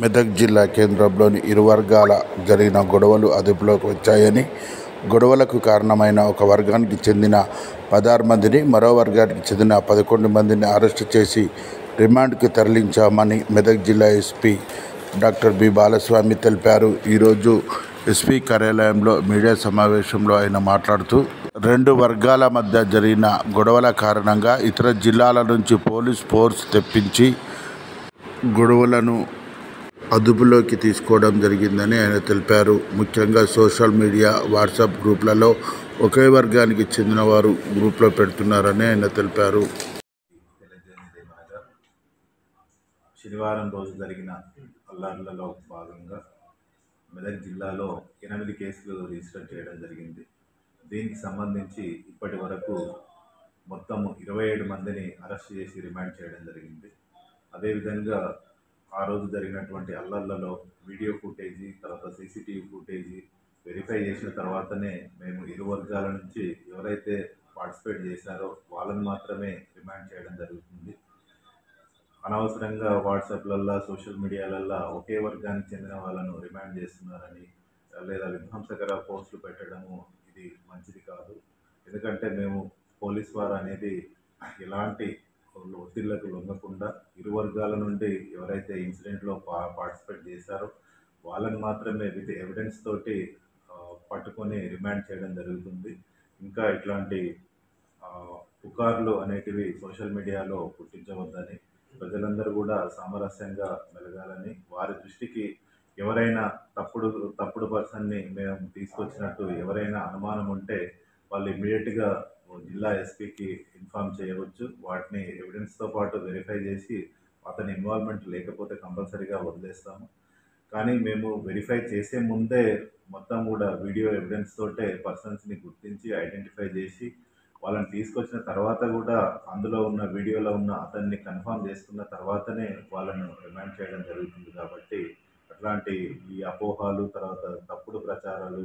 మెదక్ జిల్లా కేంద్రంలోని ఇరు వర్గాల జరిగిన గొడవలు అదుపులోకి వచ్చాయని, గొడవలకు కారణమైన ఒక వర్గానికి చెందిన 16 మందిని, మరో వర్గానికి చెందిన 11 మందిని అరెస్టు చేసి రిమాండ్కు తరలించామని మెదక్ జిల్లా ఎస్పీ డాక్టర్ బి. బాలస్వామి తెలిపారు. ఈరోజు ఎస్పీ కార్యాలయంలో మీడియా సమావేశంలో ఆయన మాట్లాడుతూ, రెండు వర్గాల మధ్య జరిగిన గొడవల కారణంగా ఇతర జిల్లాల నుంచి పోలీస్ ఫోర్స్ తెప్పించి గొడవలను అదుపులోకి తీసుకోవడం జరిగిందని ఆయన తెలిపారు. ముఖ్యంగా సోషల్ మీడియా, వాట్సాప్ గ్రూపులలో ఒకే వర్గానికి చెందిన వారు గ్రూపులో పెడుతున్నారని ఆయన తెలిపారు. శనివారం రోజు జరిగిన అల్లర్లలో భాగంగా మెదక్ జిల్లాలో 8 కేసులు రిజిస్టర్ చేయడం జరిగింది. దీనికి సంబంధించి ఇప్పటి వరకు మొత్తం 27 మందిని అరెస్ట్ చేసి రిమాండ్ చేయడం జరిగింది. అదేవిధంగా ఆ రోజు జరిగినటువంటి అల్లర్లలో వీడియో ఫుటేజీ, తర్వాత సీసీటీవీ ఫుటేజీ వెరిఫై చేసిన తర్వాతనే మేము ఇరు వర్గాల నుంచి ఎవరైతే పార్టిసిపేట్ చేశారో వాళ్ళని మాత్రమే రిమాండ్ చేయడం జరుగుతుంది. అనవసరంగా వాట్సాప్లల్లో, సోషల్ మీడియాలల్లో ఒకే వర్గానికి చెందిన వాళ్ళను రిమాండ్ చేస్తున్నారని లేదా విధ్వంసకర పోస్టులు పెట్టడము ఇది మంచిది కాదు. ఎందుకంటే మేము పోలీస్ వారు అనేది ఎలాంటి ఒత్తిళ్లకు లొంగకుండా ఇరు వర్గాల నుండి ఎవరైతే ఇన్సిడెంట్లో పార్టిసిపేట్ చేశారో వాళ్ళని మాత్రమే విత్ ఎవిడెన్స్ తోటి పట్టుకొని రిమాండ్ చేయడం జరుగుతుంది. ఇంకా ఇట్లాంటి పుకార్లు అనేటివి సోషల్ మీడియాలో పుట్టించవద్దని, ప్రజలందరూ కూడా సామరస్యంగా మెలగాలని, వారి దృష్టికి ఎవరైనా తప్పుడు పర్సన్ని మేము తీసుకొచ్చినట్టు ఎవరైనా అనుమానం ఉంటే వాళ్ళు ఇమ్మీడియట్గా జిల్లా ఎస్పీకి ఇన్ఫార్మ్ చేయవచ్చు. వాటిని ఎవిడెన్స్తో పాటు వెరిఫై చేసి అతని ఇన్వాల్వ్మెంట్ లేకపోతే కంపల్సరీగా వదిలేస్తాము. కానీ మేము వెరిఫై చేసే ముందే మొత్తం కూడా వీడియో ఎవిడెన్స్ తోటే పర్సన్స్ని గుర్తించి ఐడెంటిఫై చేసి వాళ్ళని తీసుకొచ్చిన తర్వాత కూడా అందులో ఉన్న వీడియోలో ఉన్న అతన్ని కన్ఫర్మ్ చేసుకున్న తర్వాతనే వాళ్ళను రిమాండ్ చేయడం జరుగుతుంది. కాబట్టి అట్లాంటి ఈ అపోహాలు, తర్వాత తప్పుడు ప్రచారాలు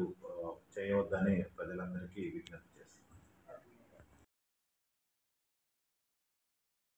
చేయవద్దని ప్రజలందరికీ విజ్ఞప్తి.